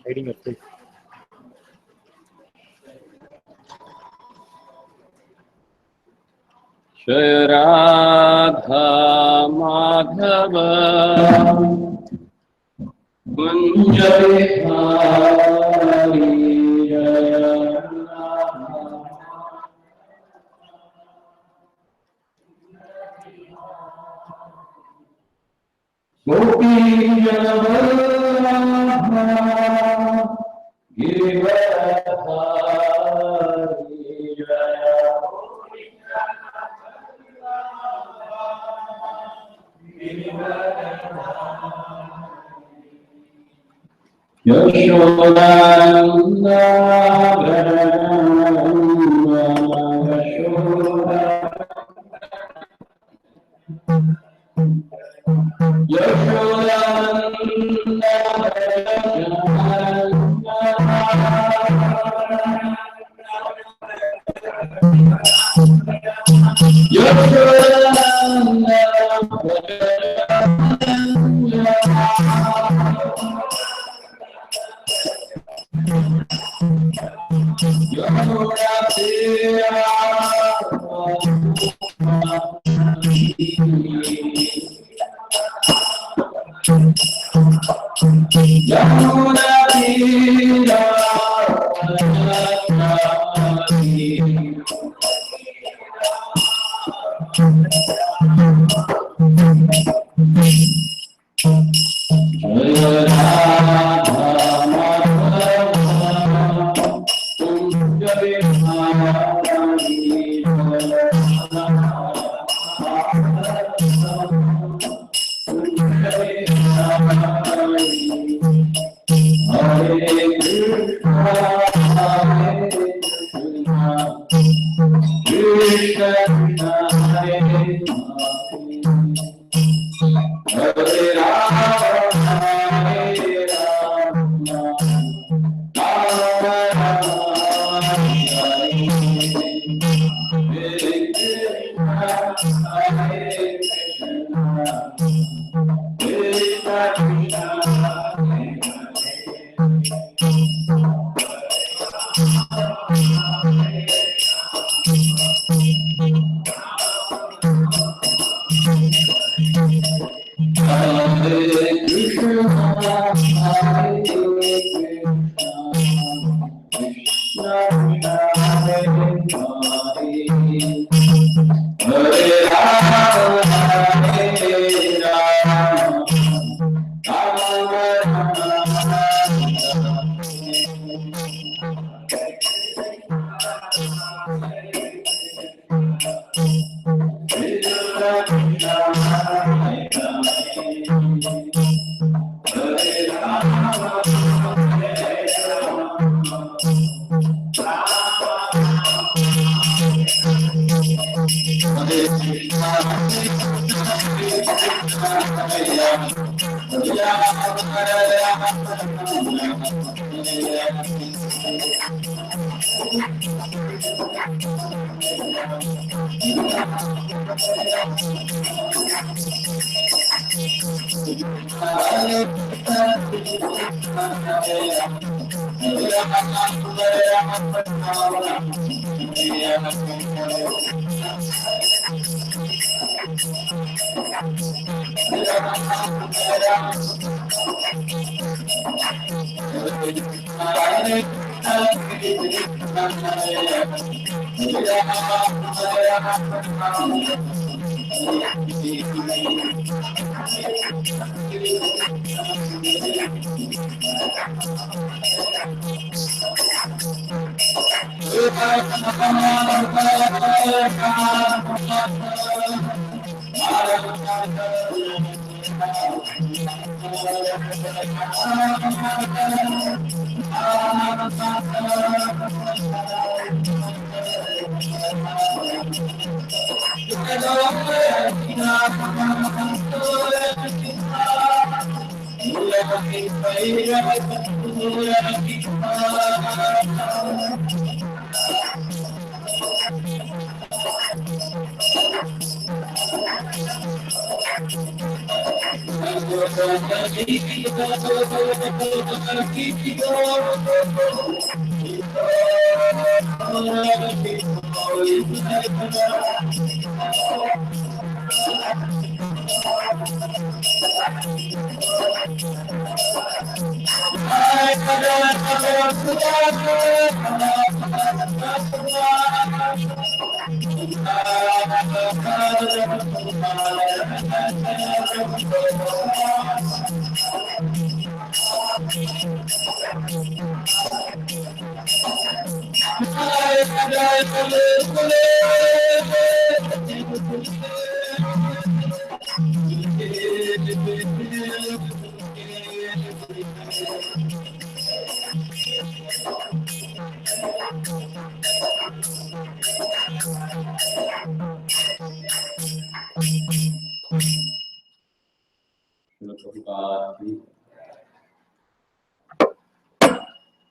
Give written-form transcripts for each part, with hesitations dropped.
hiding your face. Jai Radha Madhava Kunja Bihari Gopi Janavallabha Giridhari Jaya Yashodananda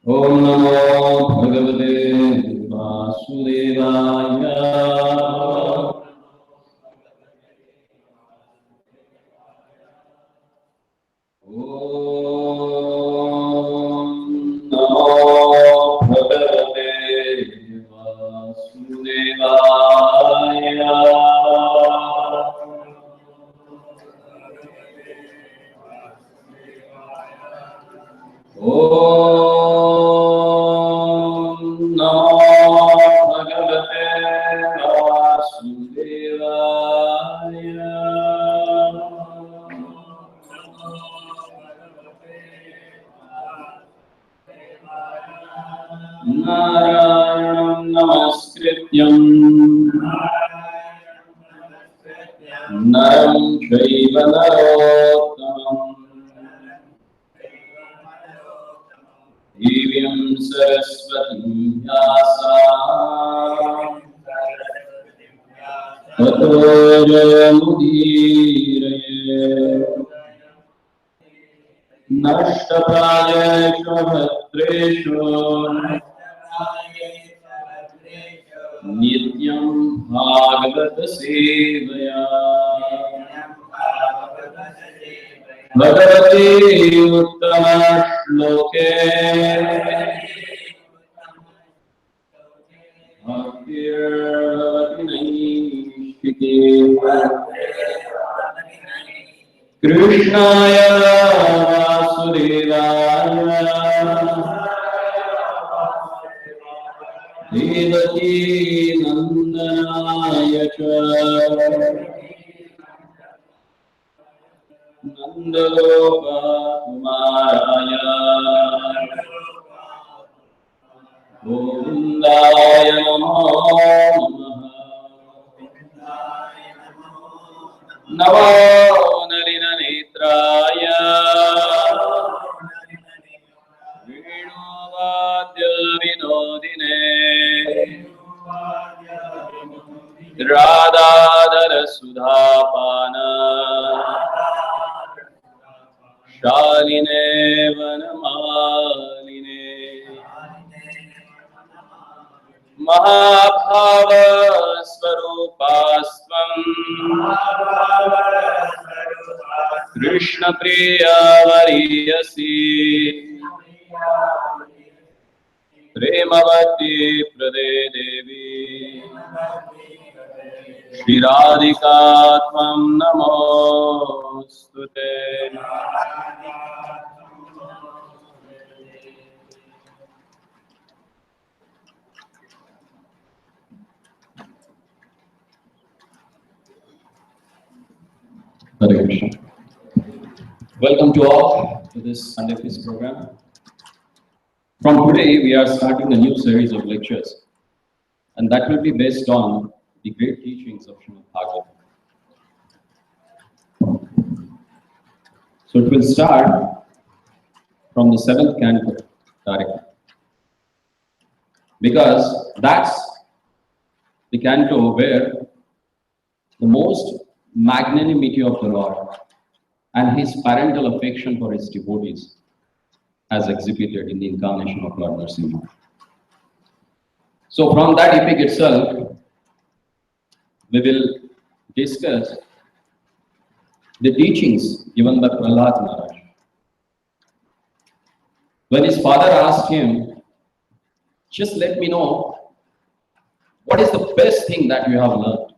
Om Namo Bhagavate Vasudevaya. Om Namo Bhagavate Vasudevaya. Om Namo Bhagavate Vasudevaya. Narayanam Namaskrityam Naram Chaiva Narottamam Divyam Saraswatim Vyasam Tato Jayamudiraye Nashtapayeshu Bhatreshu Nityam Bhagavata Sevaya Bhagavati Uttama Shloke Bhaktir Vinayishike Krishnaya Vasudevaya Devaki Nandanaya Cha Nandalopa Kumaraya Govindaya Namo Namo Narina Netraya Vinodadya Vinodine Radhadara Sudhapana Shaline Vanamaline Mahabhava Swarupasvam Krishna Priya Variyasi Premavati Prade Devi Shri Radhika Tvam Namostute. Hare Krishna. Welcome to all to this Sunday Feast program. From today, we are starting a new series of lectures, and that will be based on the great teachings of Srimad Bhagavatam. So it will start from the 7th canto directly, because that's the canto where the most magnanimity of the Lord and his parental affection for his devotees as exhibited in the incarnation of Lord Narasimha. So from that epic itself, we will discuss the teachings given by Prahlad Maharaj. When his father asked him, just let me know, what is the best thing that you have learned?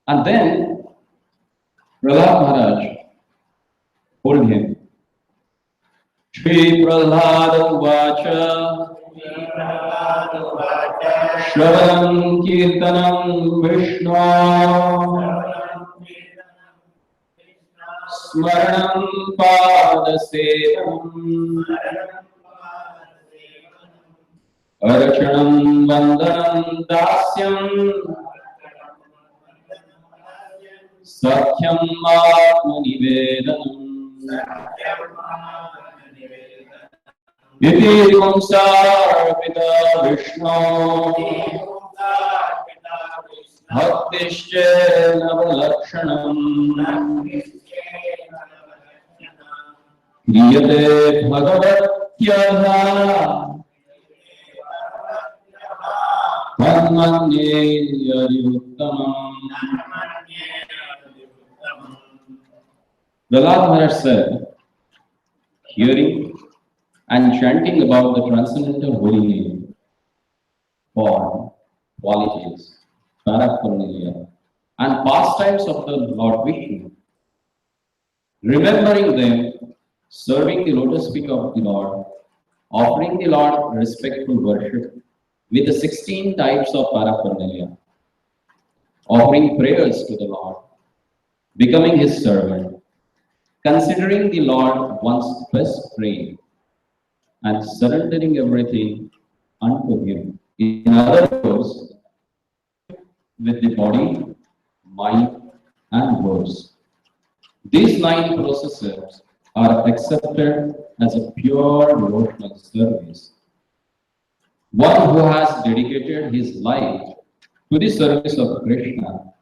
And then Prahlad Maharaj told him, Shri Prahlad Vacha Shravanam Kirtanam Vishnu Smaranam Padasevam Arachanam Vandanam Dasyam Satyam Atmanivedanam Iti Kumsarpita Vishnu Bhaktishche Navalakshanam Kriyate Bhagavatyaha Tanmanye Yadiyuttamam. Prahlad Maharaj said, hearing and chanting about the transcendental holy name, form, qualities, paraphernalia, and pastimes of the Lord Vishnu, remembering them, serving the lotus feet of the Lord, offering the Lord respectful worship with the 16 types of paraphernalia, offering prayers to the Lord, becoming his servant, considering the Lord one's best friend, and surrendering everything unto him. In other words, with the body, mind, and words. These 9 processes are accepted as a pure devotional service. One who has dedicated his life to the service of Krishna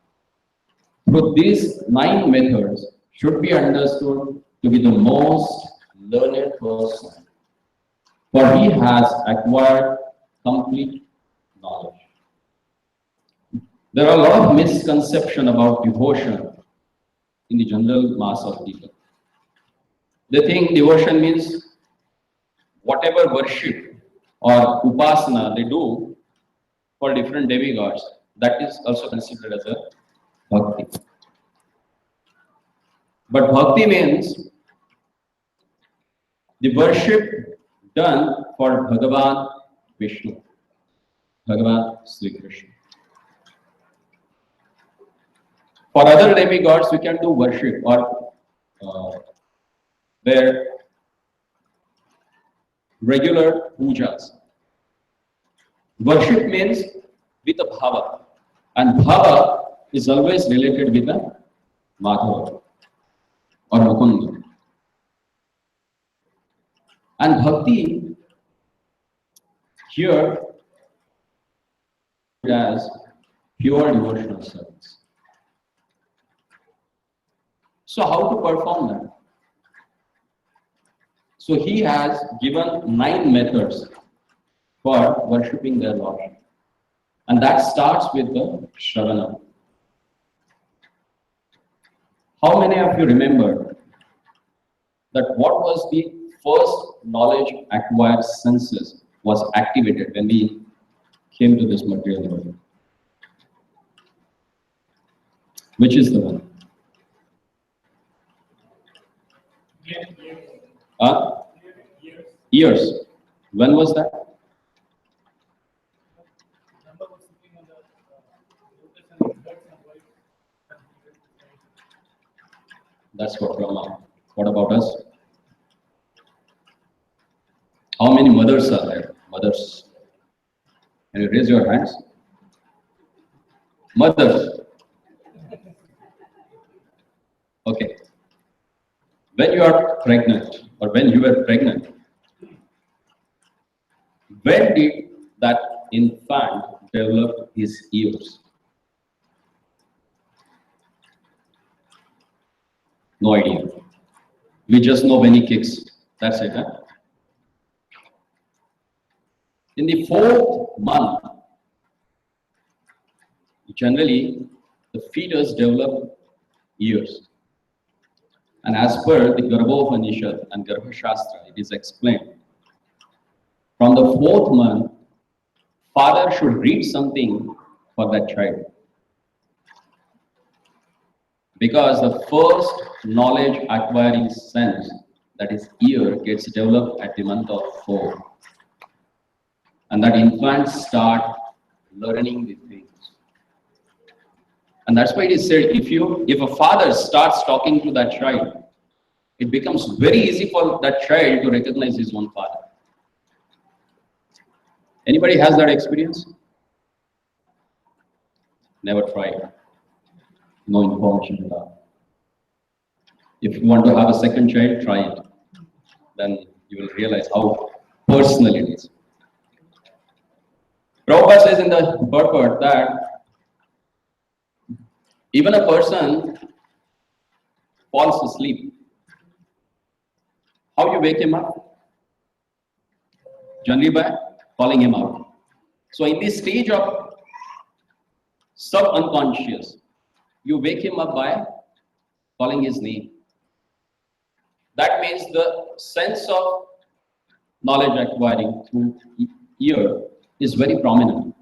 through these 9 methods should be understood to be the most learned person, for he has acquired complete knowledge. There are a lot of misconceptions about devotion in the general mass of people. They think devotion means whatever worship or upasana they do for different demigods, that is also considered as a bhakti. But bhakti means the worship done for Bhagavan Vishnu, Bhagavan Sri Krishna. For other demigods, we can do worship or their regular pujas. Worship means with a bhava, and bhava is always related with a Madhava or Mukunda. And bhakti here as pure devotional service. So how to perform that? So he has given 9 methods for worshipping their Lord. And that starts with the Shravanam. How many of you remember that what was the first knowledge acquired senses was activated when we came to this material world? Which is the one? Ears. When was that? That's for Brahma. What about us? How many mothers are there? Mothers. Can you raise your hands? Mothers. Okay. When you are pregnant, or when you were pregnant, when did that infant develop his ears? No idea. We just know when he kicks. That's it. Huh? In the 4th month, generally the fetus develop ears. And as per the Garbhopanishad and Garbhashastra, it is explained, from the 4th month, father should read something for that child. Because the first knowledge acquiring sense, that is ear, gets developed at the month of 4. And that infants start learning the things. And that's why it is said, if a father starts talking to that child, it becomes very easy for that child to recognize his own father. Anybody has that experience? Never tried. No information at all. If you want to have a second child, try it. Then you will realize how personal it is. Prabhupada says in the purport that even a person falls asleep. How you wake him up? Generally by calling him out. So in this stage of sub-unconscious, you wake him up by calling his name. That means the sense of knowledge acquiring through ear is very prominent.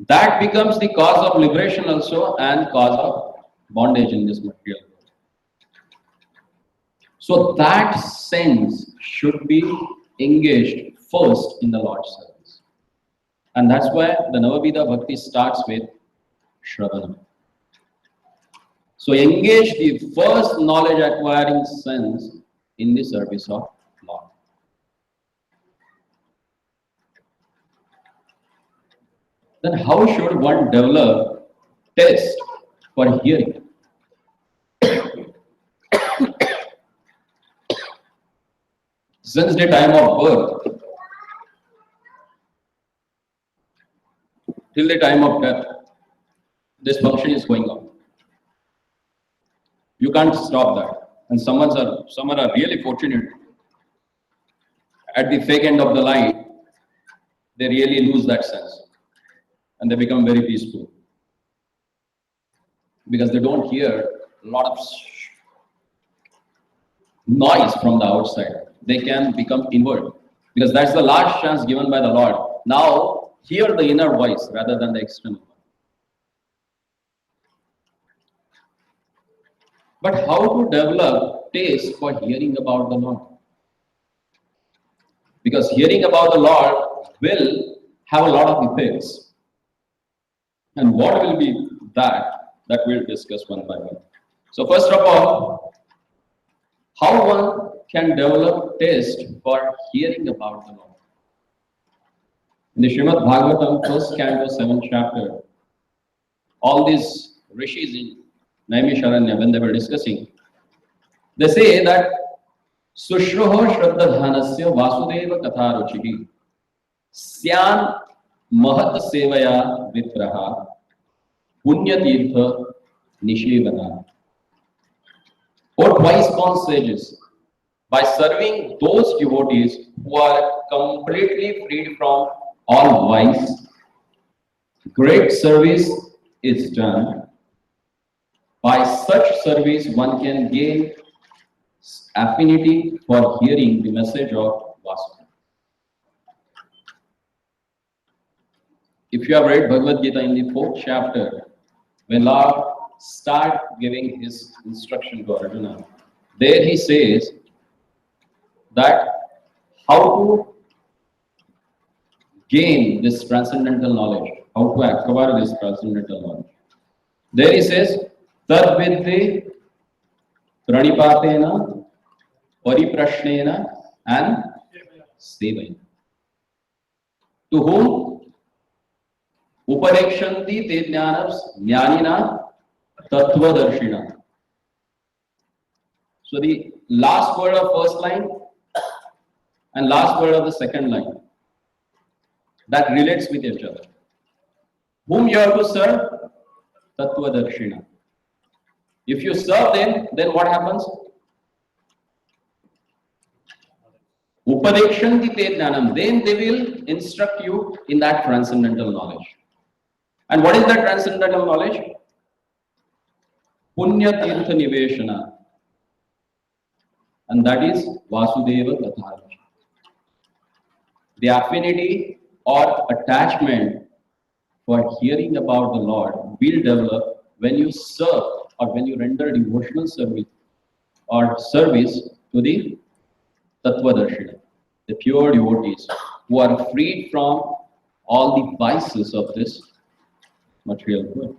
That becomes the cause of liberation also and cause of bondage in this material world. So that sense should be engaged first in the Lord's service. And that's why the Navavidha Bhakti starts with Shravanam. So engage the first knowledge acquiring sense in the service of Lord. Then how should one develop taste for hearing? Since the time of birth till the time of death, this function is going on. You can't stop that. And some are really fortunate. At the fake end of the line, they really lose that sense. And they become very peaceful. Because they don't hear a lot of noise from the outside. They can become inward. Because that's the large chance given by the Lord. Now, hear the inner voice rather than the external one. But how to develop taste for hearing about the Lord? Because hearing about the Lord will have a lot of effects. And what will be that we'll discuss one by one. So first of all, how one can develop taste for hearing about the Lord. In the Srimad Bhagavatam, 1st canto, 7th chapter, all these rishis in Naimisharanya, when they were discussing, they say that Sushruho Shraddhadhanasya Vasudeva Katharuchihi Syan Mahat Sevaya Vipraha Punyatirtha Nishevana. Or Iskcon sages, by serving those devotees who are completely freed from all vice, great service is done. By such service, one can gain affinity for hearing the message of Vasudeva. If you have read Bhagavad Gita in the 4th chapter, when Lord starts giving his instruction to Arjuna, there he says that how to gain this transcendental knowledge, how to acquire this transcendental knowledge. There he says, Tad vidhi pranipatena, pariprashnena, and sevayena. To whom? Upadekshanti te jnanaps jnanina tattvadarshina. So the last word of first line and last word of the second line, that relates with each other. Whom you have to serve? Tattvadarshina. If you serve them, then what happens? Upadekshanti te jnanam. Then they will instruct you in that transcendental knowledge. And what is that transcendental knowledge? Punya Tirtha Niveshana. And that is Vasudeva Katha. The affinity or attachment for hearing about the Lord will develop when you serve or when you render devotional service or service to the Tattvadarshina, the pure devotees who are freed from all the vices of this material world.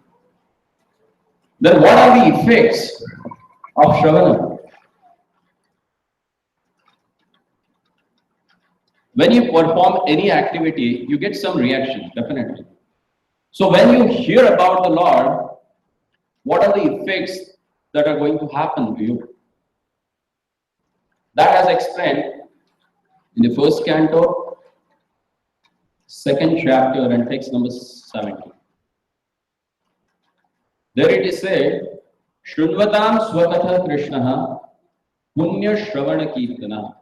Then what are the effects of Shravana? When you perform any activity, you get some reaction, definitely. So when you hear about the Lord, what are the effects that are going to happen to you? That has explained in the first canto, second chapter, and text number 70. There it is said, Shrunvatam Swakatha Krishnaha Punya Shravana Kirtana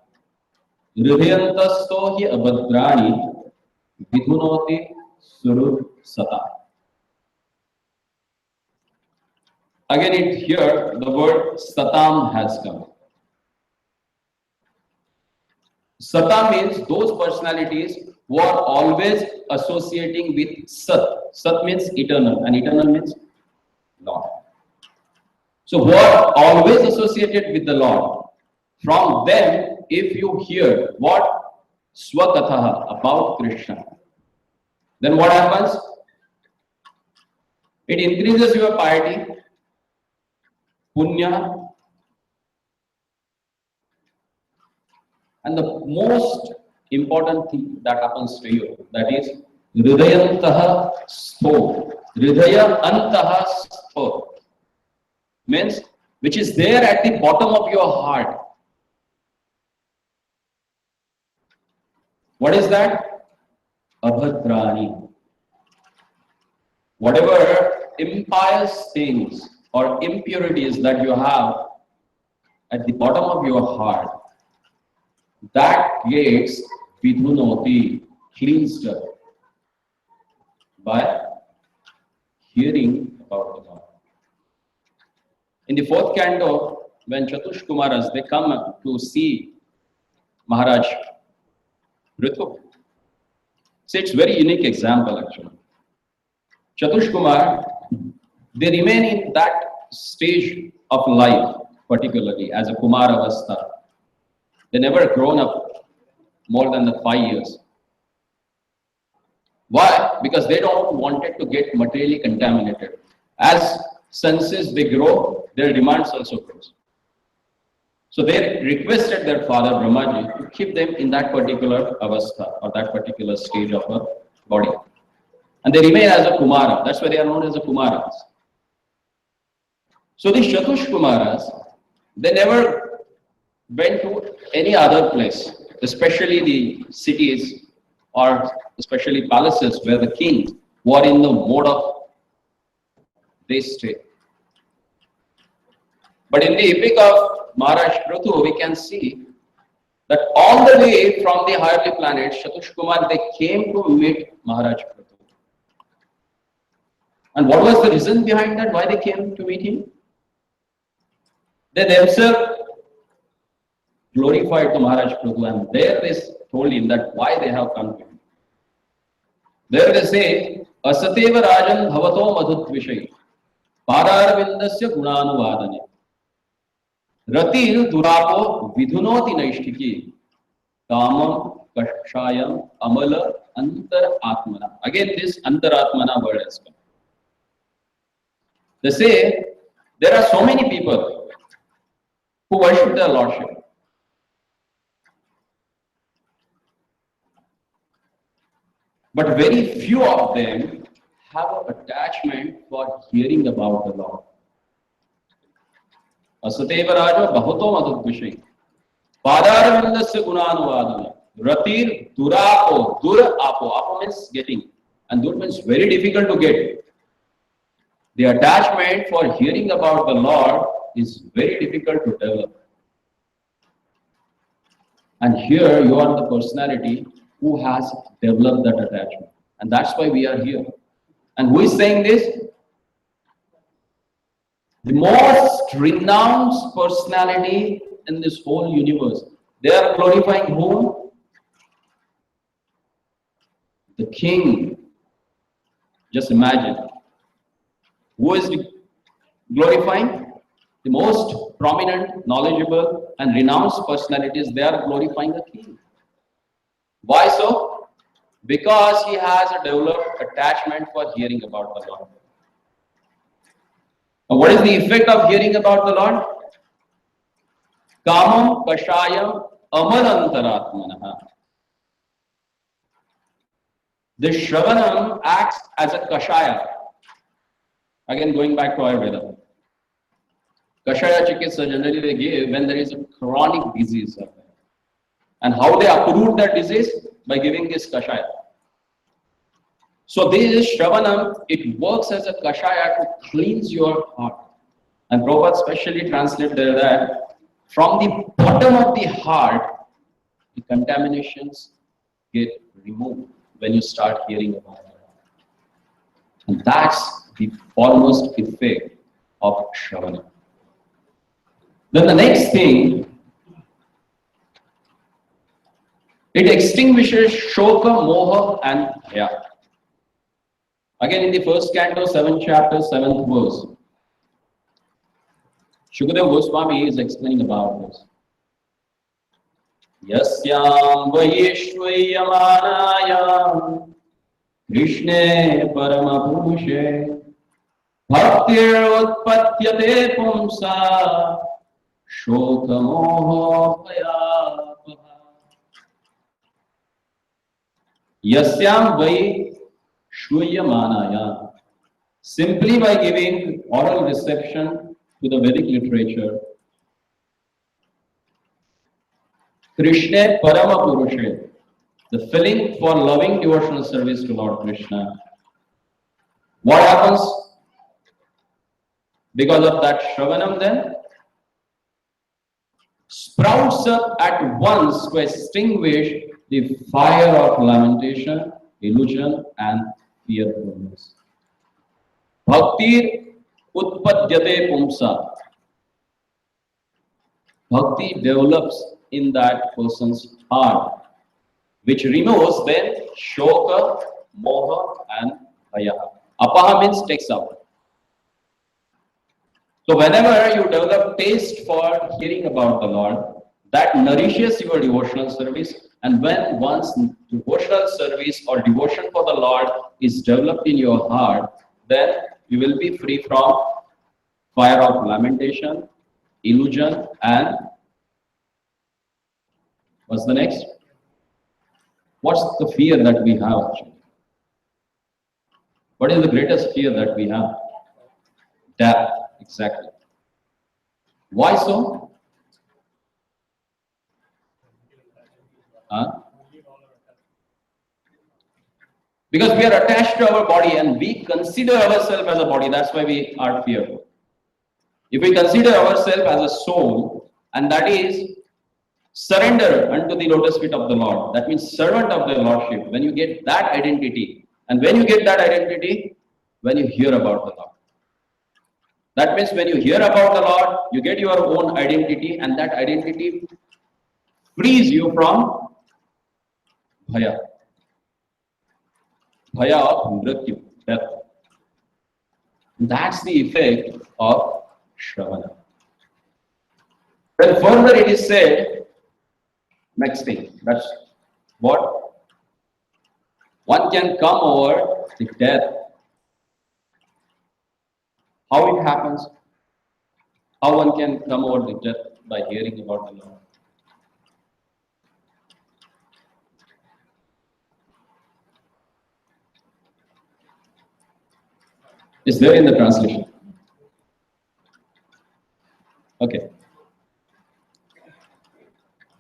Hridayantasto hi abhadrani vidhunoti surur sata. Again, here the word satam has come. Sata means those personalities who are always associating with Sat. Sat means eternal, and eternal means Lord. So who are always associated with the Lord. From them, if you hear what Swakatha about Krishna, then what happens? It increases your piety, punya, and the most important thing that happens to you, that is Hridayantaha Stho. Hridaya Antaha Stho means which is there at the bottom of your heart. What is that? Abhadrani. Whatever impious things or impurities that you have at the bottom of your heart, that gets vidhunoti, cleansed up by hearing about the Lord. In the fourth canto, when Chatush Kumaras, they come to see Maharaj Ritu. So it's very unique example actually. Chatush Kumar, they remain in that stage of life, particularly as a Kumar Avastha. They never grown up more than the 5 years. Why? Because they don't wanted to get materially contaminated. As senses they grow, their demands also grows. So they requested their father Brahmaji to keep them in that particular avastha or that particular stage of a body. And they remain as a Kumara. That's why they are known as the Kumaras. So these Chatush Kumaras, they never went to any other place, especially the cities or especially palaces where the kings were in the mode of they stay. But in the epic of Maharaj Prithu, we can see that all the way from the higher planets, Chatush Kumar, they came to meet Maharaj Prithu. And what was the reason behind that? Why they came to meet him? They themselves glorified to Maharaj Prithu, and there they told him that why they have come to him. There they say, Asateva Rajan Bhavato Madhut Vishay Pararvindasya Gunanuvadane Ratir Durapo Vidhunoti Naishtiki Kamam Kashayam Amala Antar Atmana. Again, this Antar Atmana word has come. They say there are so many people who worship their Lordship. But very few of them have an attachment for hearing about the Lord. Asateva Raja Bahuto Madhudvishay Padarvindasya Gunanuvadana Ratir Durapo. Apo means getting, and Dur means very difficult to get. The attachment for hearing about the Lord is very difficult to develop. And here you are the personality who has developed that attachment. And that's why we are here. And who is saying this? The most renowned personality in this whole universe. They are glorifying whom? The king. Just imagine. Who is glorifying? The most prominent, knowledgeable, and renowned personalities. They are glorifying the king. Why so? Because he has a developed attachment for hearing about the Lord. Now, what is the effect of hearing about the Lord? Kamam kashayam amarantaratmanaha. The Shravanam acts as a kashaya. Again, going back to Ayurveda. Kashaya chikitsa generally they give when there is a chronic disease. And how they uproot that disease? By giving this kashaya. So this Shravanam, it works as a kashaya to cleanse your heart. And Prabhupada specially translated there that from the bottom of the heart, the contaminations get removed when you start hearing about it. And that's the foremost effect of Shravanam. Then the next thing, it extinguishes Shoka, Moha and Bhaya. Again in the first canto, 7th chapter, 7th verse, Shukadeva Goswami is explaining about this. Yasyam Vaishwayamanayam Krishne Paramapurushe Bhaktir Utpatyate Pumsa Shoka Moha Bhaya. Yasyam Vaishwayamanayam. Simply by giving oral reception to the Vedic literature, Krishna Parama Purushe, the feeling for loving devotional service to Lord Krishna. What happens? Because of that Shravanam then sprouts up at once to extinguish the fire of lamentation, illusion and fearfulness. Bhakti utpadyate pumsa. Bhakti develops in that person's heart, which removes then shoka, moha and bhaya. Apaha means takes out. So whenever you develop taste for hearing about the Lord, that nourishes your devotional service. And when once devotional service or devotion for the Lord is developed in your heart, then you will be free from fire of lamentation, illusion and what's the next? What's the fear that we have actually? What is the greatest fear that we have? Death, exactly. Why so? Because we are attached to our body and we consider ourselves as a body. That's why we are fearful. If we consider ourselves as a soul, and that is surrender unto the lotus feet of the Lord. That means servant of the Lordship. When you get that identity, and when you get that identity, when you hear about the Lord. That means when you hear about the Lord, you get your own identity, and that identity frees you from bhaya. Bhaya of mrityu, death. That's the effect of Shravana. Then further it is said, next thing, that's what? One can come over the death. How it happens? How one can come over the death? By hearing about the Lord. It's there in the translation. Okay.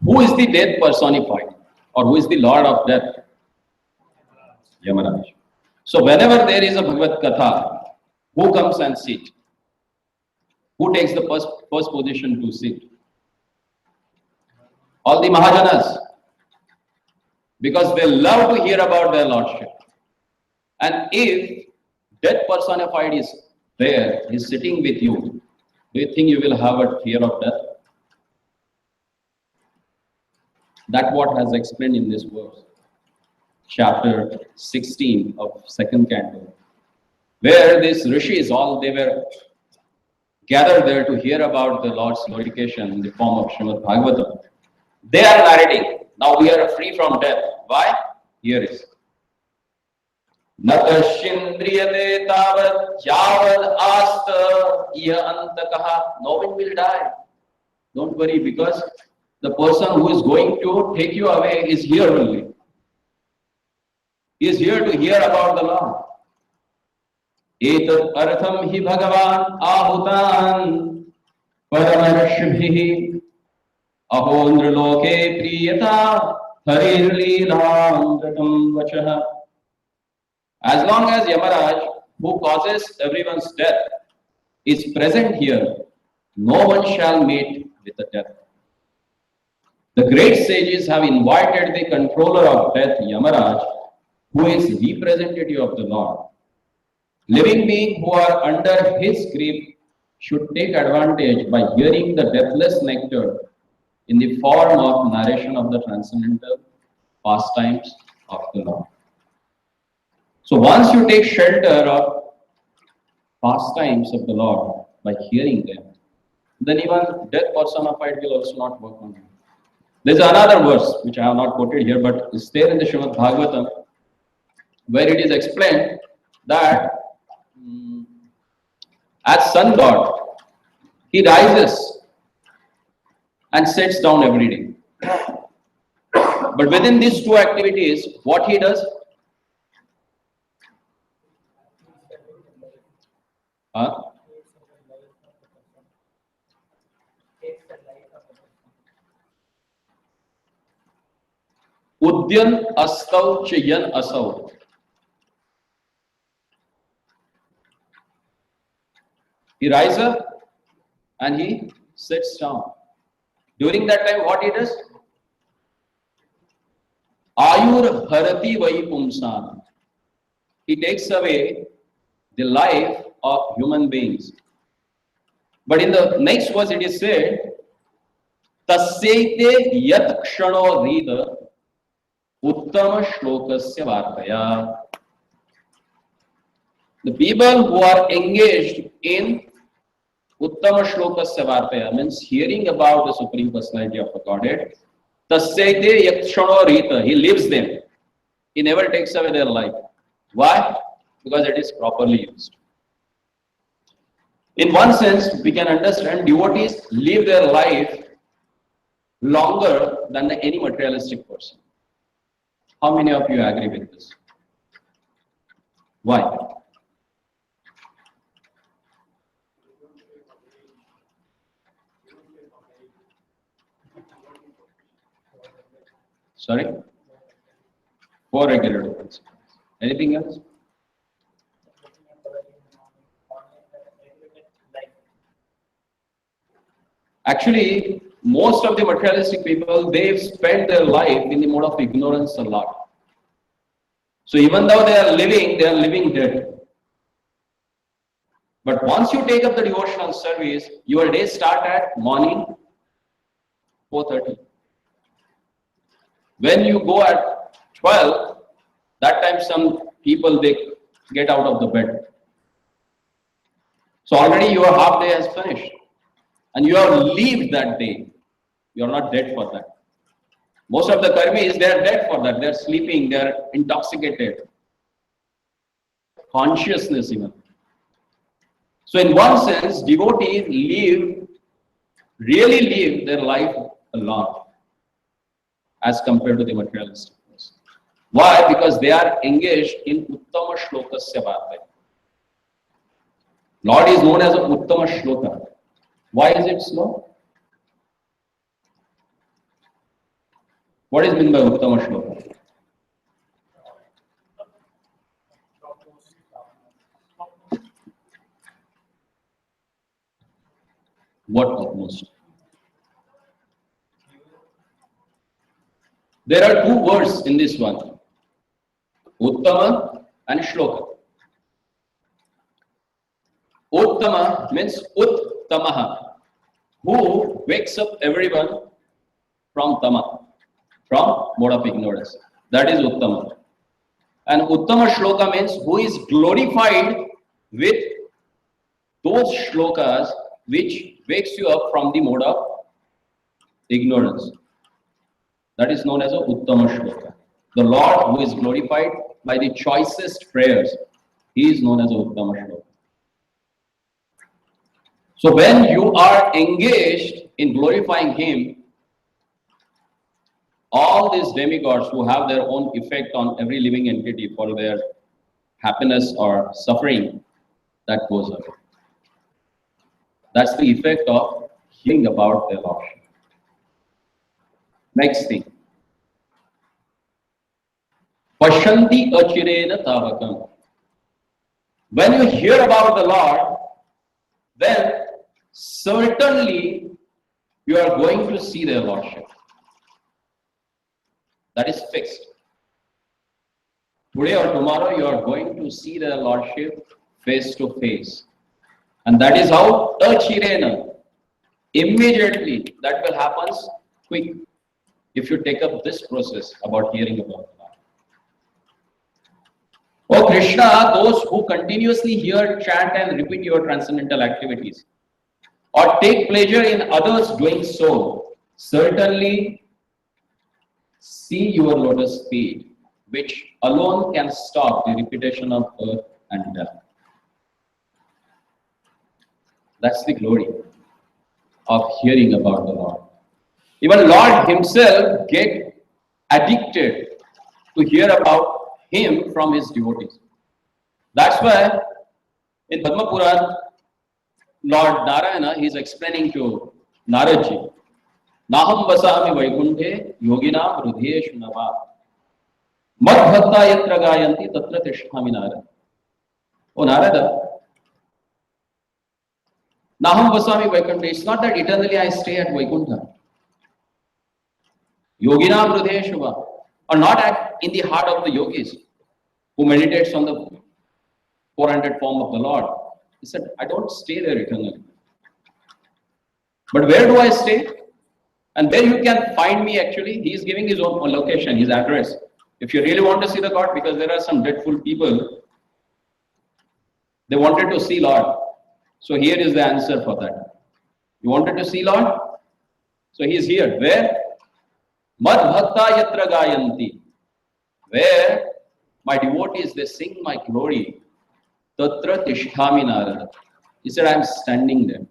Who is the death personified? Or who is the Lord of death? Yamaraj. So whenever there is a Bhagavad Katha, who comes and sit? Who takes the first position to sit? All the Mahajanas. Because they love to hear about their Lordship. And if death personified is there, is sitting with you, do you think you will have a fear of death? That's what has explained in this verse, chapter 16 of second canto, where these rishis, all they were gathered there to hear about the Lord's glorification in the form of Srimad Bhagavatam. They are narrating, now we are free from death. Why? Here is. Natashindriyate tavad yavad asta iya antakaha. No one will die. Don't worry, because the person who is going to take you away is here only. He is here to hear about the Lord. Etat artham hi bhagavan ahutan paramarshibhi aho nriloke priyata harirlilam gatam vachaha. As long as Yamaraj, who causes everyone's death, is present here, no one shall meet with the death. The great sages have invited the controller of death, Yamaraj, who is representative of the Lord. Living beings who are under his grip should take advantage by hearing the deathless nectar in the form of narration of the transcendental pastimes of the Lord. So once you take shelter of pastimes of the Lord by hearing them, then even death personified will also not work on you. There's another verse which I have not quoted here, but it's there in the Srimad Bhagavatam, where it is explained that as sun god, he rises and sits down every day. But within these two activities, what he does? Udyan astav chayan asav. He rises up and he sits down. During that time, what he does? Ayur bharati vai pumsan. He takes away the life of human beings. But in the next verse it is said, Tasyete yat kshano rida uttama shlokasya vartaya. The people who are engaged in uttama shlokasya vartaya means hearing about the Supreme Personality of the Godhead. Tasyete yat kshano rida. He lives them. He never takes away their life. Why? Because it is properly used. In one sense, we can understand devotees live their life longer than any materialistic person. How many of you agree with this? Why? Sorry? 4 regular principles. Anything else? Actually, most of the materialistic people, they've spent their life in the mode of ignorance a lot. So even though they are living dead. But once you take up the devotional service, your day start at morning 4:30. When you go at 12, that time some people, they get out of the bed. So already your half day has finished. And you have lived that day. You are not dead for that. Most of the karmis, they are dead for that. They are sleeping, they are intoxicated. Consciousness even. So in one sense, devotees really live their life alone as compared to the materialistic person. Why? Because they are engaged in Uttama Shlokasya Vartaya. Lord is known as a Uttama Shloka. Why is it slow? What is meant by Uttama Shloka? What utmost? There are 2 words in this one, Uttama and Shloka. Uttama means Uttamaha, who wakes up everyone from Tama, from mode of ignorance. That is Uttama. And Uttama Shloka means who is glorified with those shlokas which wakes you up from the mode of ignorance. That is known as a Uttama Shloka. The Lord who is glorified by the choicest prayers, he is known as a Uttama Shloka. So when you are engaged in glorifying him, all these demigods who have their own effect on every living entity for their happiness or suffering, that goes away. That's the effect of hearing about their Lordship. Next thing. Pashanti achirena tavakam. When you hear about the Lord, then certainly you are going to see their Lordship. That is fixed. Today or tomorrow you are going to see their Lordship face to face. And that is how achirena, immediately, that will happen quick if you take up this process about hearing about the Lord. Oh Krishna, those who continuously hear, chant and repeat your transcendental activities or take pleasure in others doing so, certainly see your lotus feet, which alone can stop the repetition of birth and death. That's the glory of hearing about the Lord. Even Lord himself get addicted to hear about him from his devotees. That's why in Padma Puran, Lord Narayana, he is explaining to Naradji, Naham vasami vaikunthe yoginam hrudheshu nama mad bhakta yatra gayanti tatra tishtami Narada. Oh Narada, Naham vasami vaikunthe, it's not that eternally I stay at Vaikuntha. Yoginam hrudheshu nama, or not in the heart of the yogis who meditates on the 400 form of the Lord. He said, I don't stay there eternally. But where do I stay? And where you can find me actually, he is giving his own location, his address. If you really want to see the God, because there are some dreadful people, they wanted to see Lord. So here is the answer for that. You wanted to see Lord? So he is here. Where? Mad bhakta yatra gayanti. Where my devotees, they sing my glory. Tatra tishtami Narada. He said, I am standing there.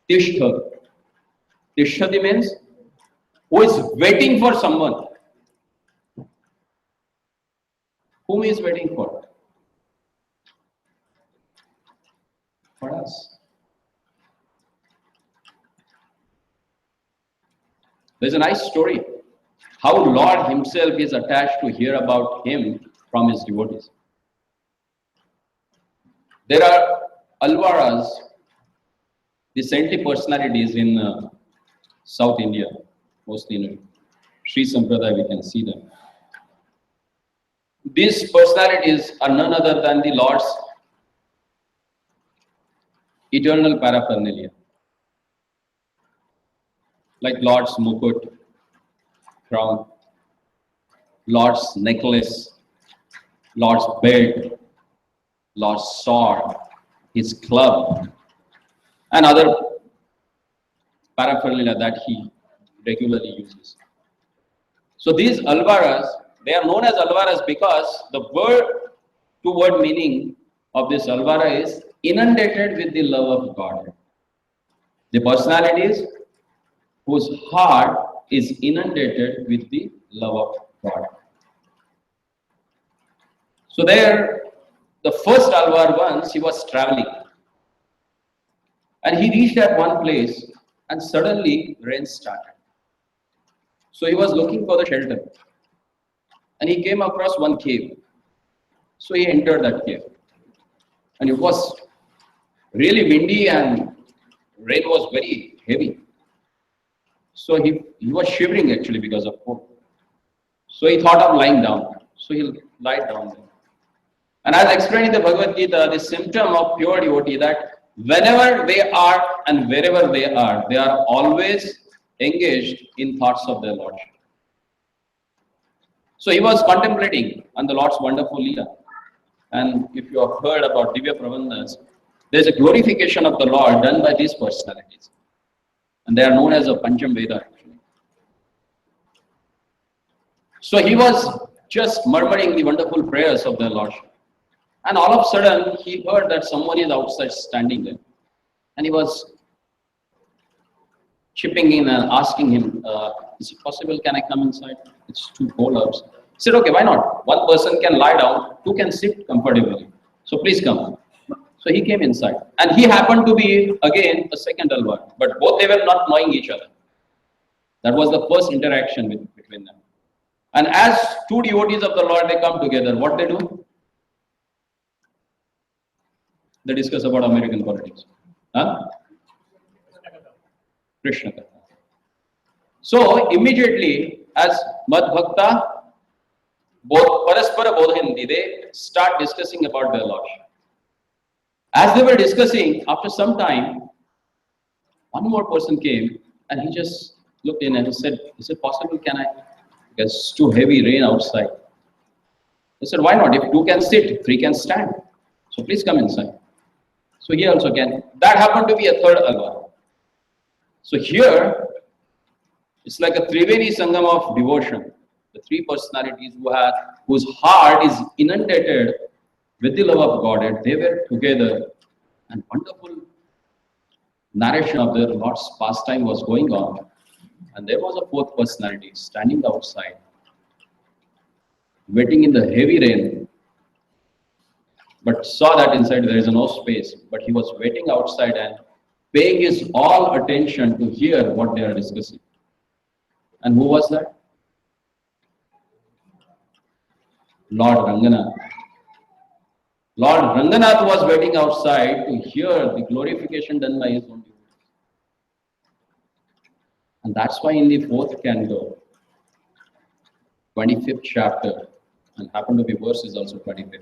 Tishtha. Tishtati means who is waiting for someone. Whom he is waiting for? For us. There's a nice story. How Lord himself is attached to hear about him from his devotees. There are Alvaras, the saintly personalities in South India, mostly in Sri Sampradaya, we can see them. These personalities are none other than the Lord's eternal paraphernalia. Like Lord's mukut, crown, Lord's necklace, Lord's bed, Lord's sword, his club, and other paraphernalia that he regularly uses. So these Alvaras, they are known as Alvaras because the word-to-word meaning of this Alvara is inundated with the love of God. The personalities whose heart is inundated with the love of God. So there, the first Alvar once, he was traveling. And he reached at one place and suddenly rain started. So he was looking for the shelter. And he came across one cave. So he entered that cave. And it was really windy and rain was very heavy. So he was shivering actually because of cold. So he thought of lying down. So he lied down there. And as explained in the Bhagavad Gita, the symptom of pure devotee that whenever they are and wherever they are always engaged in thoughts of their Lord. So he was contemplating on the Lord's wonderful Leela. And if you have heard about Divya Prabandhas, there is a glorification of the Lord done by these personalities. And they are known as a Pancham Veda actually. So he was just murmuring the wonderful prayers of their Lordship. And all of a sudden, he heard that someone is outside standing there. And he was chipping in and asking him, is it possible, can I come inside? It's too cold outside. He said, okay, why not? One person can lie down, two can sit comfortably. So please come. So he came inside. And he happened to be, again, a second Alvar. But both they were not knowing each other. That was the first interaction between them. And as two devotees of the Lord, they come together. What they do? They discuss about American politics. Huh? Krishna Katha. So immediately, as Mad Bhakta, both Paraspara Bodhindi, they start discussing about their Lordship. As they were discussing, after some time, one more person came and he just looked in and he said, is it possible, can I? Because it's too heavy rain outside. They said, why not? If two can sit, three can stand. So please come inside. So he also can. That happened to be a third Alvar. So here, it's like a Triveni Sangam of devotion. The three personalities whose heart is inundated with the love of Godhead, they were together and wonderful narration of their Lord's pastime was going on. And there was a fourth personality standing outside, waiting in the heavy rain, but saw that inside there is no space. But he was waiting outside and paying his all attention to hear what they are discussing. And who was that? Lord Ranganath. Lord Ranganath was waiting outside to hear the glorification done by his own devotees. And that's why in the fourth canto, 25th chapter, and happen to be verse is also 25th,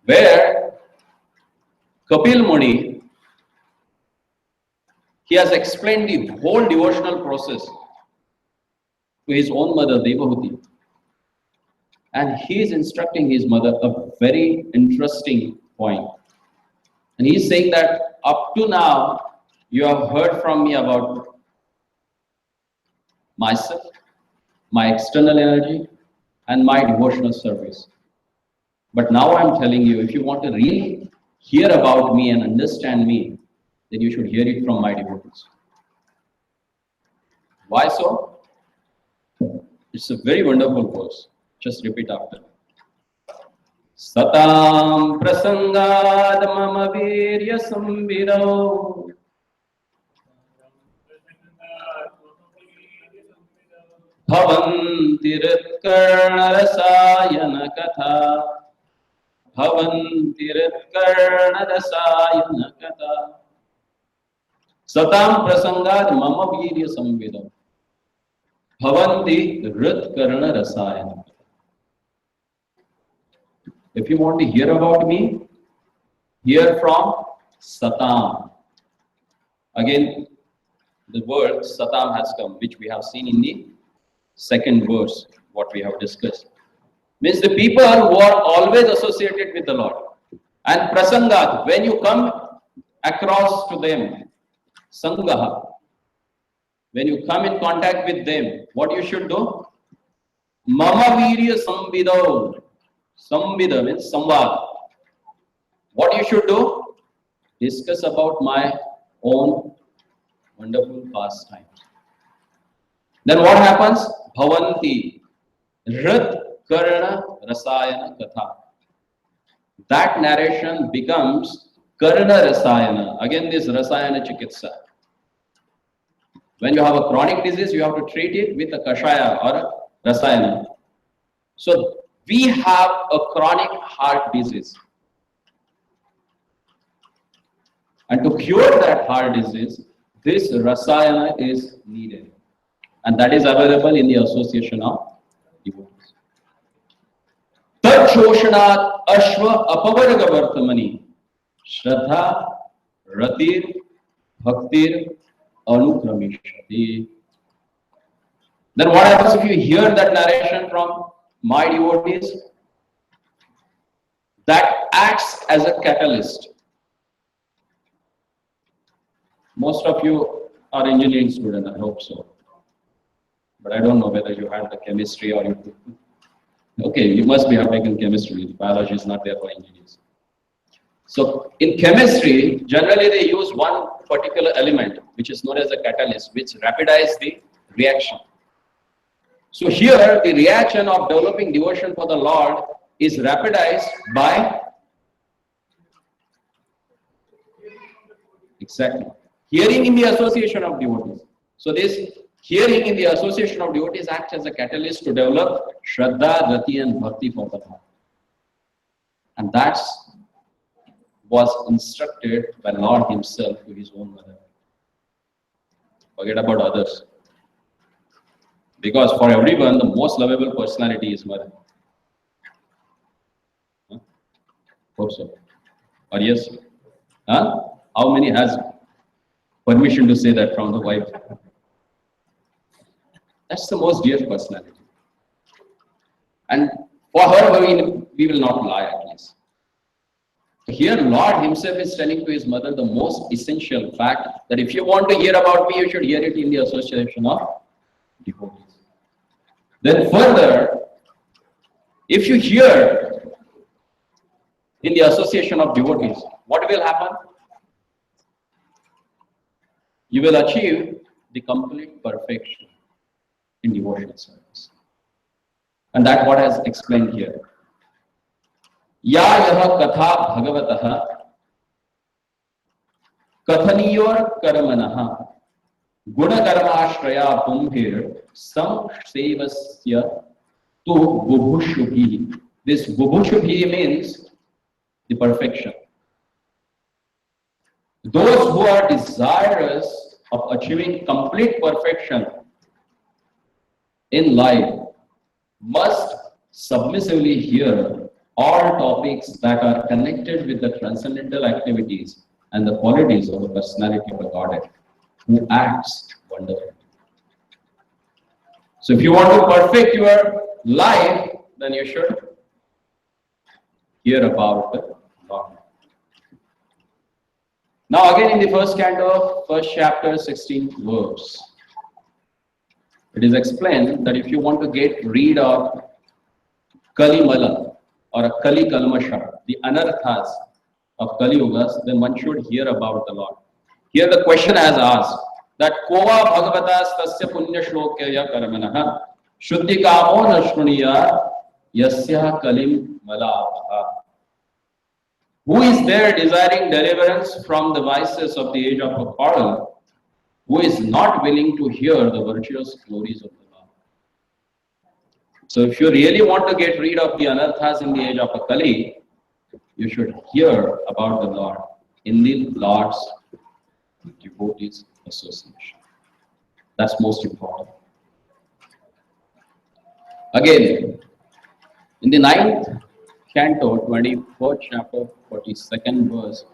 where Kapil Muni, he has explained the whole devotional process to his own mother Devahuti. And he is instructing his mother a very interesting point. And he is saying that up to now, you have heard from me about myself, my external energy, and my devotional service. But now I'm telling you, if you want to really hear about me and understand me, then you should hear it from my devotees. Why so? It's a very wonderful verse. Just repeat after. Satam prasangad mama virya sambhirav bhavanti ritkarna rasayana katha bhavanti ritkarna rasayana katha Satam prasangad mama virya sambhirav bhavanti ritkarna rasayana katha. If you want to hear about me, hear from Satam. Again, the word Satam has come, which we have seen in the second verse, what we have discussed. Means the people who are always associated with the Lord. And Prasangat, when you come across to them, Sangaha, when you come in contact with them, what you should do? Mama Virya Sambhidau. Sambhida means samvad. What you should do? Discuss about my own wonderful pastimes. Then what happens? Bhavanti Rit Karna Rasayana Katha. That narration becomes Karna Rasayana. Again, this Rasayana Chikitsa. When you have a chronic disease, you have to treat it with a Kashaya or a Rasayana. So, we have a chronic heart disease. And to cure that heart disease, this Rasayana is needed. And that is available in the association of devotees. Tat Archoshanat Ashva Apavarga Vartamani Shraddha Ratir Bhaktir Anukramishati. Then what happens if you hear that narration from my devotees? That acts as a catalyst. Most of you are engineering students, I hope so. But I don't know whether you had the chemistry or you. Okay, you must be have taken chemistry. Biology is not there for engineers. So in chemistry, generally they use one particular element which is known as a catalyst, which rapidizes the reaction. So here the reaction of developing devotion for the Lord is rapidized by exactly hearing in the association of devotees. So this hearing in the association of devotees acts as a catalyst to develop Shraddha, Rati and Bhakti for the Lord. And that's was instructed by Lord himself to his own mother. Forget about others. Because for everyone, the most lovable personality is mother. Huh? Hope so. Or yes? Huh? How many has permission to say that from the wife? That's the most dear personality. And for her, we will not lie at least. Here, Lord himself is telling to his mother the most essential fact that if you want to hear about me, you should hear it in the association of devotees. Then further, if you hear in the association of devotees, what will happen? You will achieve the complete perfection in devotional service. And that's what is explained here. Ya yaha katha bhagavatah kathaniyor karamanaha gunakarmashraya pumbhir samsevasya tu bubhushubhi. This bubhushubhi means the perfection. Those who are desirous of achieving complete perfection in life must submissively hear all topics that are connected with the transcendental activities and the qualities of the personality of the Godhead, who acts wonderfully. So if you want to perfect your life, then you should hear about the Lord. Now again in the first canto, first chapter, 16th verse, it is explained that if you want to get rid of Kali Mala or a Kali Kalmasha, the anarthas of Kali Yugas, then one should hear about the Lord. Here the question has asked that Kova Bhagavatas Tasya Punya Shlokya Karamanaha Shuddhi Kamo Nashruniya Yasya Kalim Malavaha. Who is there desiring deliverance from the vices of the age of a quarrel, who is not willing to hear the virtuous glories of the Lord? So if you really want to get rid of the anarthas in the age of a Kali, you should hear about the Lord in the Lord's devotees association. That's most important. Again, in the 9th canto, 24th chapter, 42nd verse,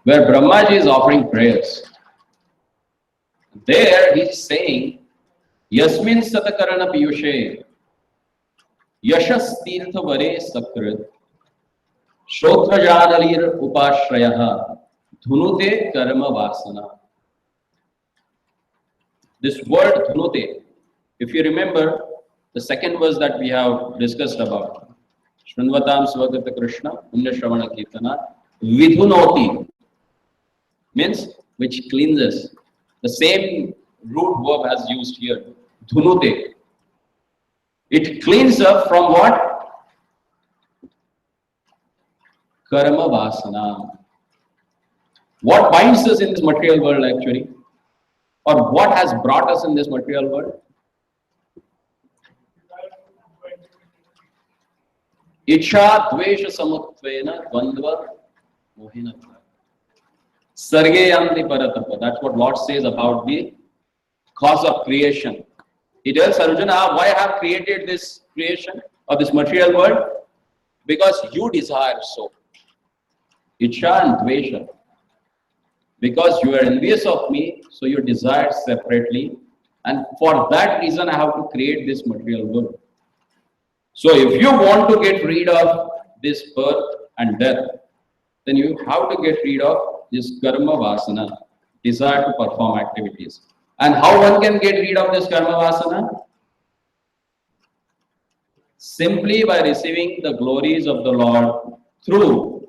where Brahmaji is offering prayers, there he is saying, Yasmin Satakarana Piyushe Yashas Tirtha Vare Sakrit Shrotra Janalir Upashrayaha Dhunute Karma Vasana. This word Dhunute, if you remember the second verse that we have discussed about, Shranvatam Svagata Krishna Punya Shravana Kirtana Vidhunoti means which cleanses. The same root verb as used here, Dhunute. It cleans up from what? Karma Vasana. What binds us in this material world actually? Or what has brought us in this material world? Icha Dvesha Samutvena Dvandva Mohinatva. Sarge Yanti Paratapa. That's what Lord says about the cause of creation. He tells Arjuna, why I have created this creation of this material world? because you desire so. Icha and dvesha. Because you are envious of me, so you desire separately. And for that reason, I have to create this material world. So if you want to get rid of this birth and death, then you have to get rid of this karma vasana, desire to perform activities. And how one can get rid of this karma vasana? Simply by receiving the glories of the Lord through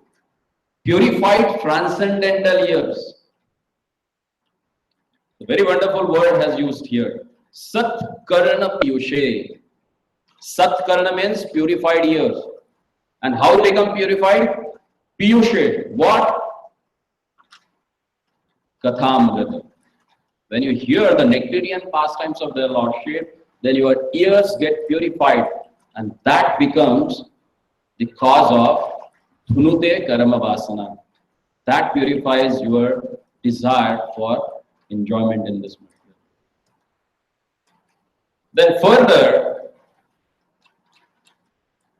purified transcendental years. A very wonderful word has used here. Sat Karna Piyushe. Sat Karna means purified ears. And how they become purified? Piyushe. What? Kathamrita. When you hear the nectarian pastimes of their Lordship, then your ears get purified. And that becomes the cause of Dhunute Karma Vasana. That purifies your desire for enjoyment in this material. Then further,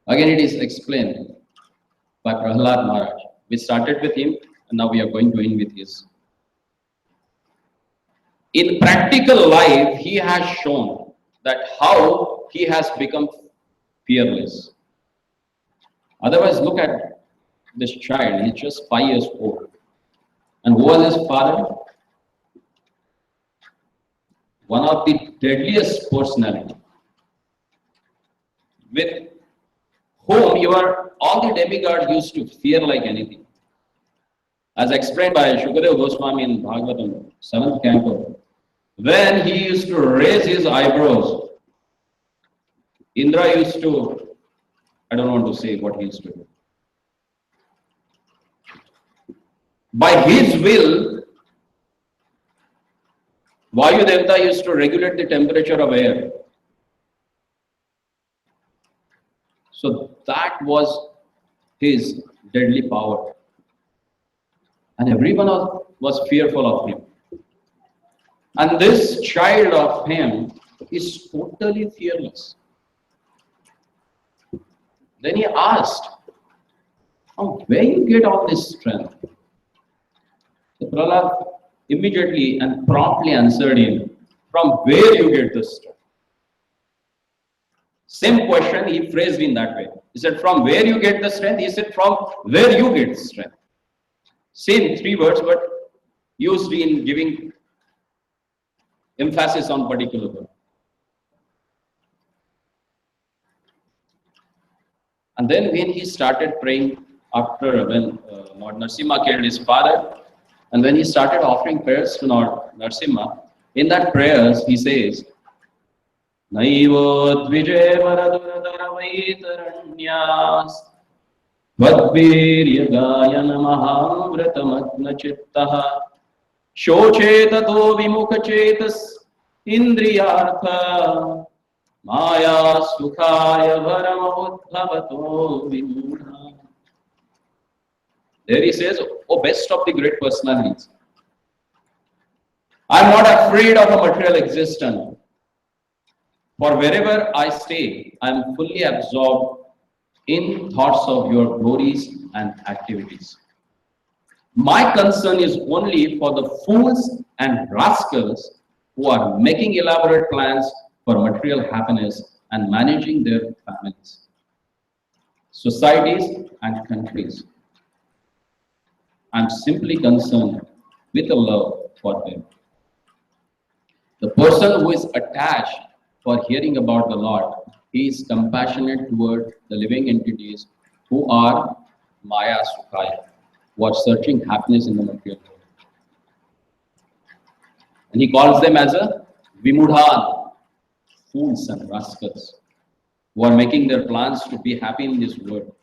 again it is explained by Prahlad Maharaj. We started with him and now we are going to end with his. In practical life, he has shown that how he has become fearless. Otherwise, look at this child, he's just 5 years old. And who was his father? One of the deadliest personality, with whom all the demigods used to fear like anything. As explained by Shukadeva Goswami in Bhagavatam, 7th canto, when he used to raise his eyebrows, Indra used to, I don't want to say what he used to do. By his will, Vayu Devata used to regulate the temperature of air. So that was his deadly power. And everyone was fearful of him. And this child of him is totally fearless. Then he asked, "Oh, where you get all this strength?" The Prahlad immediately and promptly answered him, "From where you get this strength?" Same question he phrased in that way. He said, "From where you get the strength?" He said, "From where you get the strength." Same 3 words, but used in giving emphasis on particular word. And then when he started praying after when Lord Narasimha killed his father, and when he started offering prayers to Lord Narasimha, in that prayers he says, Naivo dvije varaduradaravaitaranyas Vadvirya gayana mahamrtamagna chittaha Shochetato vimukachetas indriyartha Maya sukhaya varamudbhavato vimudha. There he says, "O best of the great personalities, I am not afraid of a material existence. For wherever I stay, I am fully absorbed in thoughts of your glories and activities. My concern is only for the fools and rascals who are making elaborate plans for material happiness and managing their families, societies, and countries. I am simply concerned with a love for them. The person who is attached for hearing about the Lord, he is compassionate toward the living entities who are Maya Sukhaya, who are searching happiness in the material world. And he calls them as a Vimudhan, fools and rascals, who are making their plans to be happy in this world.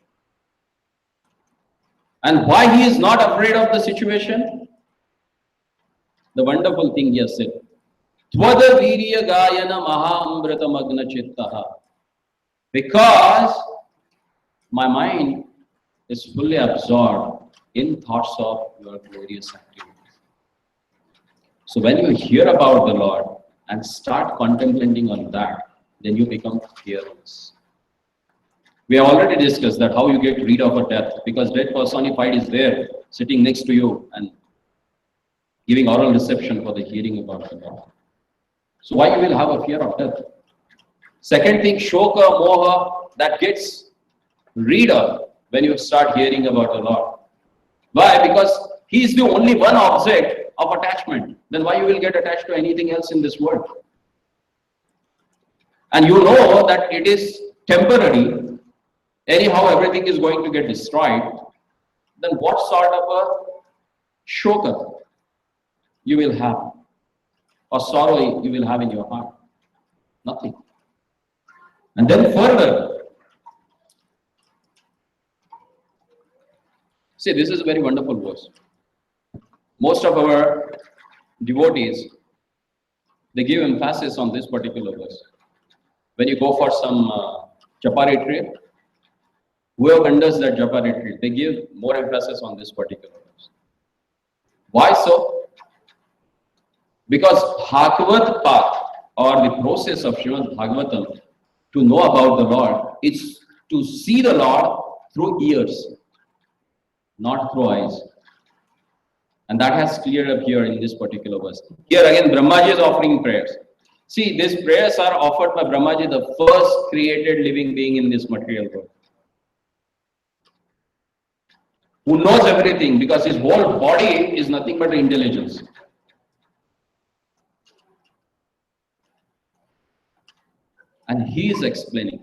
And why he is not afraid of the situation? The wonderful thing he has said, Tvada virya gayana mahamrita magna chittaha. Because my mind is fully absorbed in thoughts of your glorious activities. So when you hear about the Lord and start contemplating on that, then you become fearless. We have already discussed that how you get rid of a death, because death personified is there, sitting next to you and giving oral reception for the hearing about the Lord. So why you will have a fear of death? Second thing, shoka, moha, that gets rid of when you start hearing about the Lord. Why? Because He is the only one object of attachment. Then why you will get attached to anything else in this world? And you know that it is temporary. Anyhow, everything is going to get destroyed. Then what sort of a shoka you will have, or sorrow you will have in your heart? Nothing. And then further, see, this is a very wonderful verse. Most of our devotees, they give emphasis on this particular verse. When you go for some japa retreat, whoever conducts that japa retreat, they give more emphasis on this particular verse. Why so? Because Bhagavad path, or the process of Srimad Bhagavatam, to know about the Lord, is to see the Lord through ears, not through eyes. And that has cleared up here in this particular verse. Here again, Brahmaji is offering prayers. See, these prayers are offered by Brahmaji, the first created living being in this material world, who knows everything, because his whole body is nothing but intelligence. And he is explaining.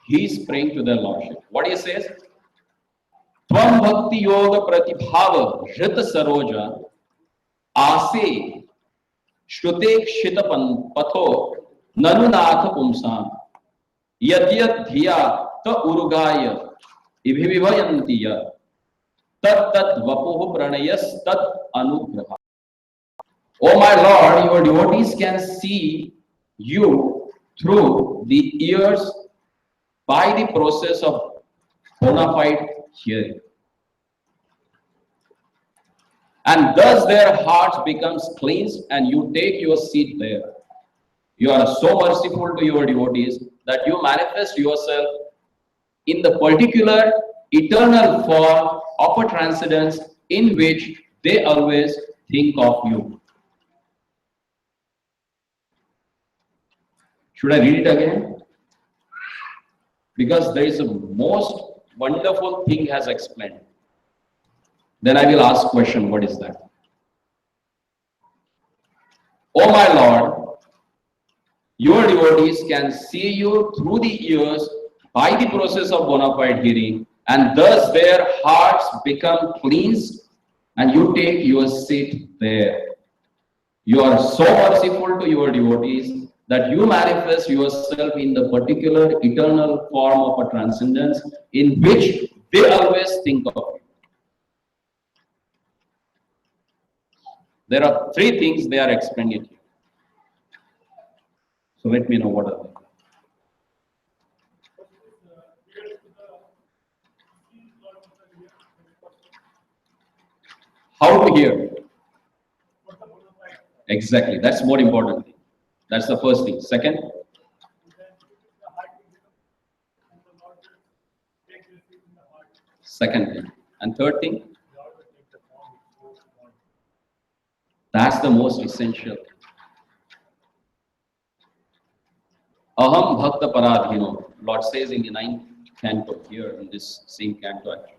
He is praying to their Lordship. What he says? Tvam bhakti yoga pratibhava rita saroja ase shrute kshita patho nanunatha pumsam yadyat dhiya ta urugaya ibhivivhayantiya tat tat vapuh pranayas tat anugraha. Oh my Lord, your devotees can see you through the ears by the process of bona fide hearing. And thus their hearts becomes cleansed and you take your seat there. You are so merciful to your devotees that you manifest yourself in the particular eternal form of a transcendence in which they always think of you. Should I read it again? Because there is a most wonderful thing has explained. Then I will ask question, what is that? Oh my Lord, your devotees can see you through the ears by the process of bona fide hearing, and thus their hearts become cleansed and you take your seat there. You are so merciful to your devotees that you manifest yourself in the particular eternal form of a transcendence in which they always think of you. There are three things they are explaining here. So let me know what are they. How to hear? Exactly, that's more important thing. That's the first thing. Second, thing. And third thing, that's the most essential. Aham bhakta paradhino. Lord says in the 9th canto here in this same canto actually,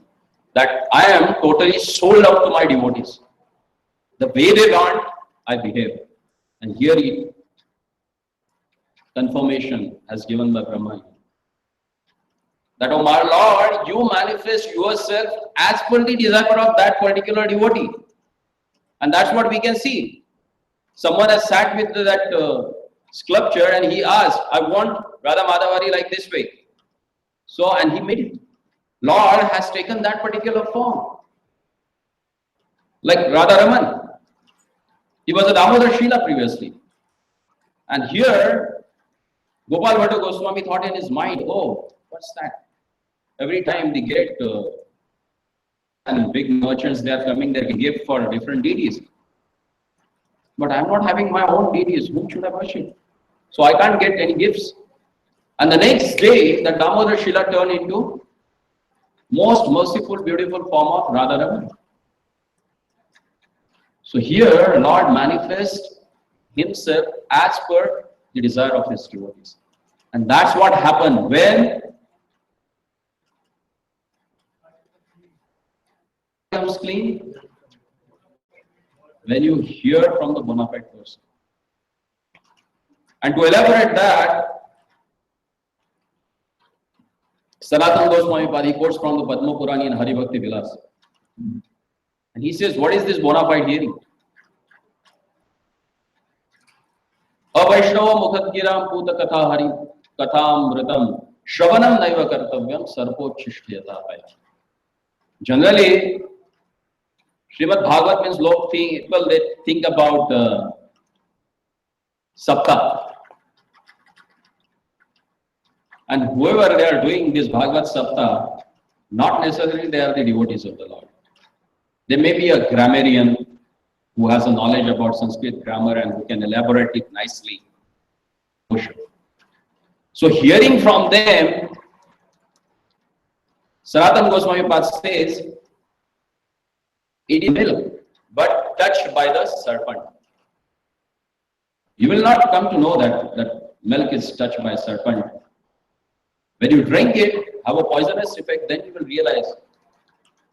that I am totally sold out to my devotees. The way they want, I behave. And here it confirmation has given by Brahma. That, oh my Lord, you manifest yourself as per the desire of that particular devotee. And that's what we can see. Someone has sat with that sculpture and he asked, I want Radha Madhavari like this way. So, and he made it. Lord has taken that particular form. Like Radha Raman. He was a Damodar Shila previously. And here, Gopal Bhatta Goswami thought in his mind, oh, what's that? Every time they get and big merchants, they are coming, they give for different deities. But I'm not having my own deities. Whom should I worship? So I can't get any gifts. And the next day, the Damodar Shila turned into most merciful, beautiful form of Radharani. So here, Lord manifests himself as per the desire of his devotees. And that's what happened when comes clean, when you hear from the bona fide person. And to elaborate that, Sanatana Goswami Padi quotes from the Padma Purani and Hari Bhakti Vilas. And he says, what is this bona fide hearing? Avaishnava mukhatgiram puta katha hari katham mritam shravanam naiva kartavyam sarpochishtyata paya. Generally, Srimad Bhagavat means people they think about Sapta. And whoever they are doing this Bhagavat Sapta, not necessarily they are the devotees of the Lord. They may be a grammarian who has a knowledge about Sanskrit grammar and who can elaborate it nicely. So hearing from them, Sanatana Goswami Pad says, it is milk, but touched by the serpent. You will not come to know that milk is touched by a serpent. When you drink it, have a poisonous effect, then you will realize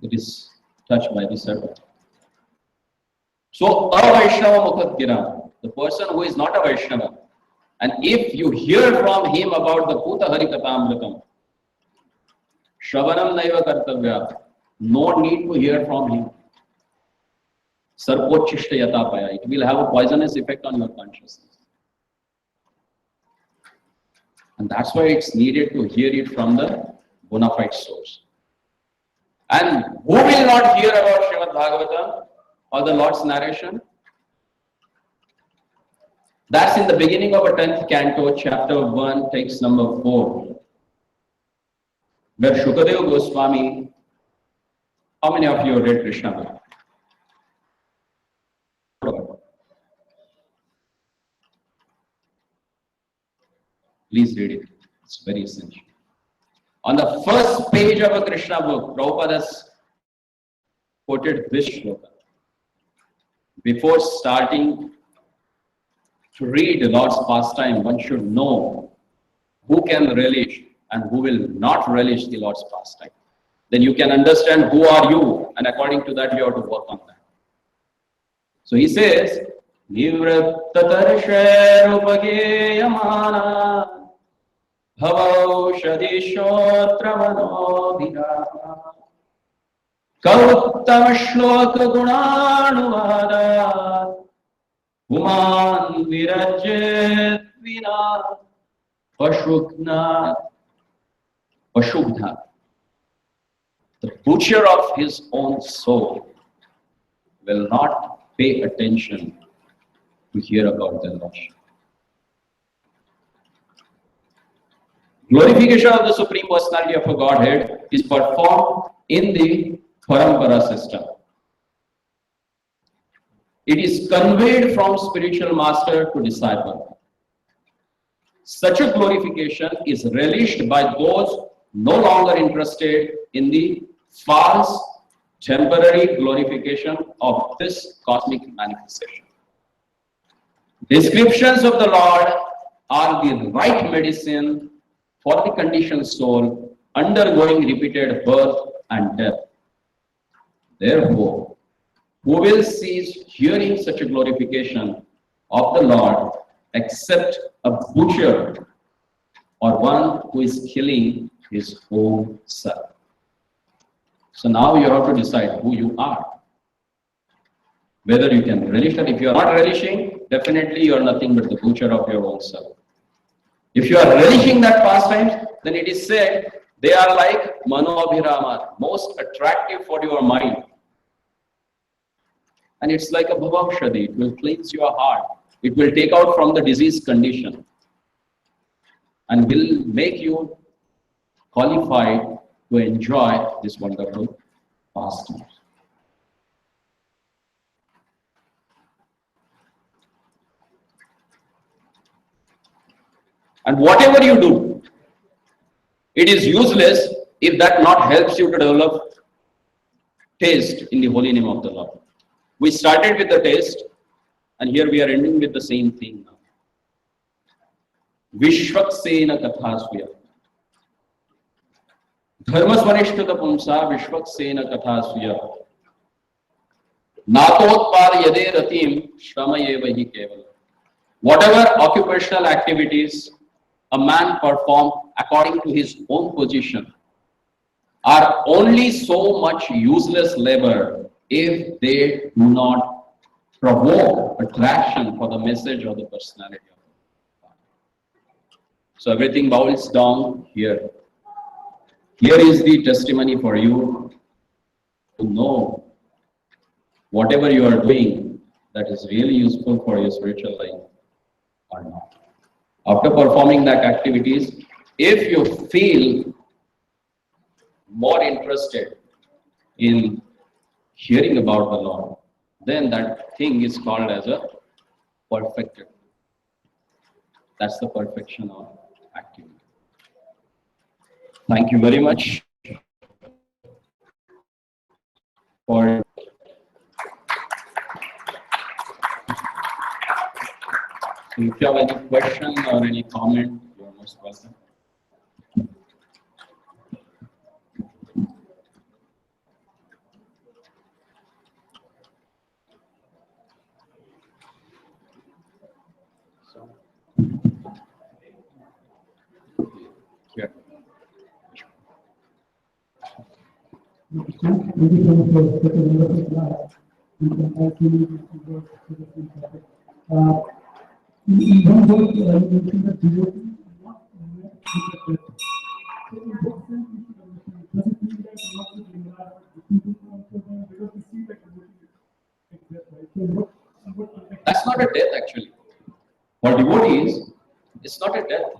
it is touched by the serpent. So, a Vaishnava Mukhatgira, the person who is not a Vaishnava, and if you hear from him about the Puta Hari Katamritam, Shravanam Naiva Kartavya, no need to hear from him. Sarpochishta Yatapaya, it will have a poisonous effect on your consciousness. And that's why it's needed to hear it from the bona fide source. And who will not hear about Srimad Bhagavatam or the Lord's narration? That's in the beginning of a 10th canto, chapter 1, text number 4. Where Shukadeva Goswami, how many of you read Krishna Bhakti? Please read it. It's very essential. On the first page of a Krishna book, Prabhupada has quoted this shloka. Before starting to read the Lord's pastime, one should know who can relish and who will not relish the Lord's pastime. Then you can understand who are you, and according to that you have to work on that. So he says, Nivrattatarshayarupageyamana Bhavaushadishotravanobhira Kauttamashloka gunanuvada Uman virajit vina Pashugna. The butcher of his own soul will not pay attention to hear about the Lord. Glorification of the Supreme Personality of a Godhead is performed in the Parampara system. It is conveyed from spiritual master to disciple. Such a glorification is relished by those no longer interested in the false, temporary glorification of this cosmic manifestation. Descriptions of the Lord are the right medicine for the conditioned soul undergoing repeated birth and death. Therefore, who will cease hearing such a glorification of the Lord except a butcher or one who is killing his own self? So now you have to decide who you are. Whether you can relish it. If you are not relishing, definitely you are nothing but the butcher of your own self. If you are relishing that pastimes, then it is said they are like Manobhirama, most attractive for your mind. And it's like a Bhavakshadi, it will cleanse your heart. It will take out from the disease condition and will make you qualified to enjoy this wonderful pastime. And whatever you do, It is useless if that not helps you to develop taste in the holy name of the Lord. We started with the taste, and here we are ending with the same thing now. Vishvaksena kathasvya. Dharmasvanishtata pumsa vishvaksena kathasvya. Natotpad yade ratim shramayeva hi keval. Whatever occupational activities a man performs according to his own position are only so much useless labor if they do not provoke attraction for the message or the personality of God. So everything boils down here. Here is the testimony for you to know whatever you are doing that is really useful for your spiritual life or not. After performing that activities, if you feel more interested in hearing about the Lord, then that thing is called as a perfected. That's the perfection of activity. Thank you very much for if you have any question or any comment, you are most welcome. Here. Even though you mentioned that devotee is not meant to be so in what sense we should understand? Does it mean that not to bring that people also then because we see that devotee exists, right? So what That's not a death actually. For devotees, it's not a death.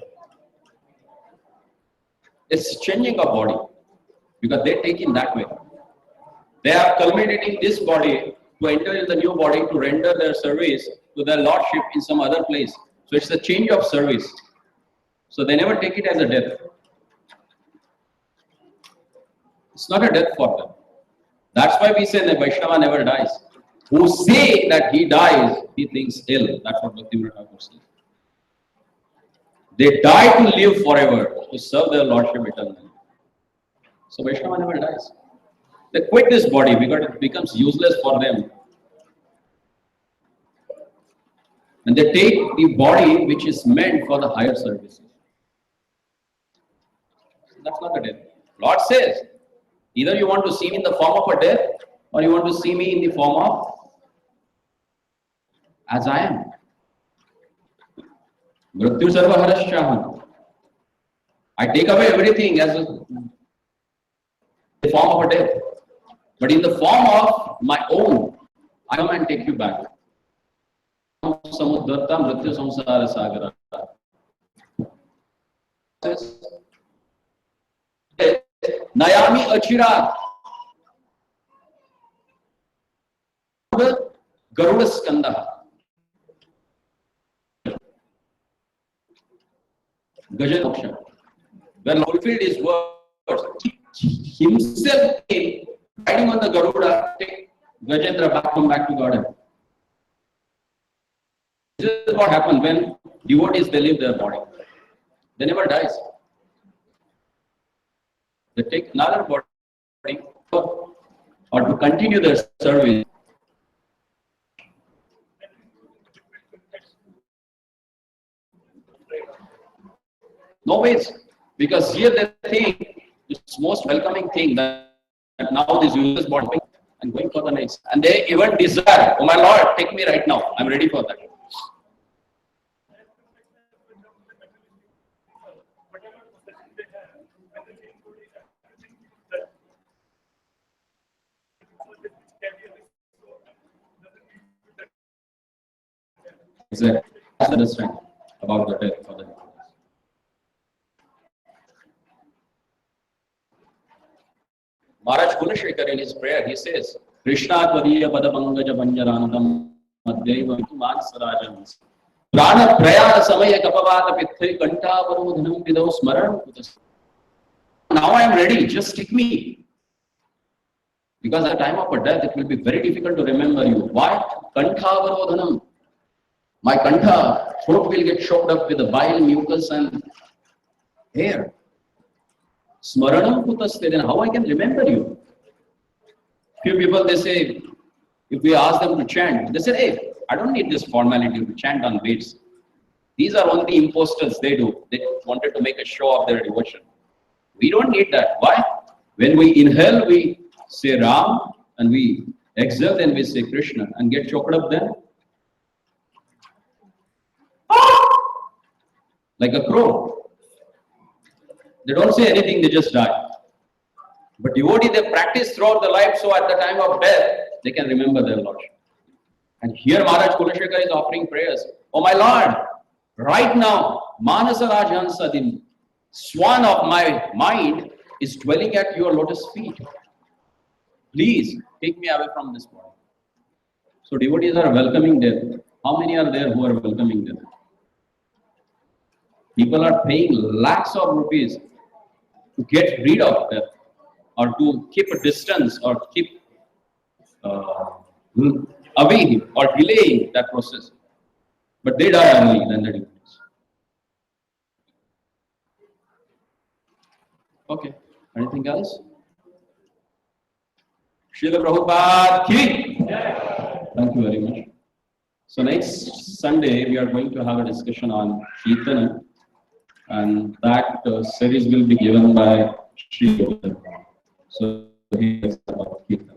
It's changing of body because they take in that way. They are culminating this body to enter in the new body to render their service to their lordship in some other place. So it's a change of service. So they never take it as a death. It's not a death for them. That's why we say that Vaishnava never dies. Who say that he dies, he thinks ill. That's what Bhaktivinoda Thakur says. They die to live forever, to serve their lordship eternally. So Vaishnava never dies. They quit this body because it becomes useless for them. And they take the body which is meant for the higher services. That's not a death. Lord says, either you want to see me in the form of a death, or you want to see me in the form of as I am. Mrityu sarva harashchaham. I take away everything as the form of a death. But in the form of my own, I come and take you back. Samudharta mrityu samsara sagara. Nayami achira. Garuda skanda. Gajamoksha. When Lord fulfilled his words, himself came riding on the Garuda, take Gajendra back to Godhead. This is what happened when devotees they leave their body. They never dies. They take another body or to continue their service. No ways, because here they think it's most welcoming thing that now this useless body and going for the next. And they even desire, oh my Lord, take me right now. I'm ready for that. Exactly. That's the understanding about the death for them. Maharaj Kulashekar in his prayer, he says, Krishna Tvadiya Padapangaja Banjaranadam Madhyaiva Vituman Sarajam Prana Prayana Samaya Kapavata Pithri Kanta Varudhanam Vidau Smaran. now I am ready, just stick me. Because at the time of a death, it will be very difficult to remember you. Why? Kantha avarodhanam. My kantha, throat will get choked up with the bile, mucus and hair. Smaranam kutaste, then how I can remember you? Few people, they say, if we ask them to chant, they say, hey, I don't need this formality to chant on beats. These are only imposters, they do. They wanted to make a show of their devotion. We don't need that. Why? When we inhale, we say Ram, and we exhale, then we say Krishna, and get choked up then. Like a crow. They don't say anything, they just die. But devotee, they practice throughout the life, so at the time of death, they can remember their Lordship. And here Maharaj Kulashekar is offering prayers. Oh my Lord, right now, Manasa Rajhansa, the swan of my mind, is dwelling at your lotus feet. Please take me away from this body. So devotees are welcoming death. How many are there who are welcoming death? People are paying lakhs of rupees to get rid of death, or to keep a distance, or keep away or delaying that process. But they die early than the devotees. Okay, anything else? Srila Prabhupada ki. Thank you very much. So next Sunday we are going to have a discussion on Kirtana, and that series will be given by Sri Govinda. So here's about Kirtana.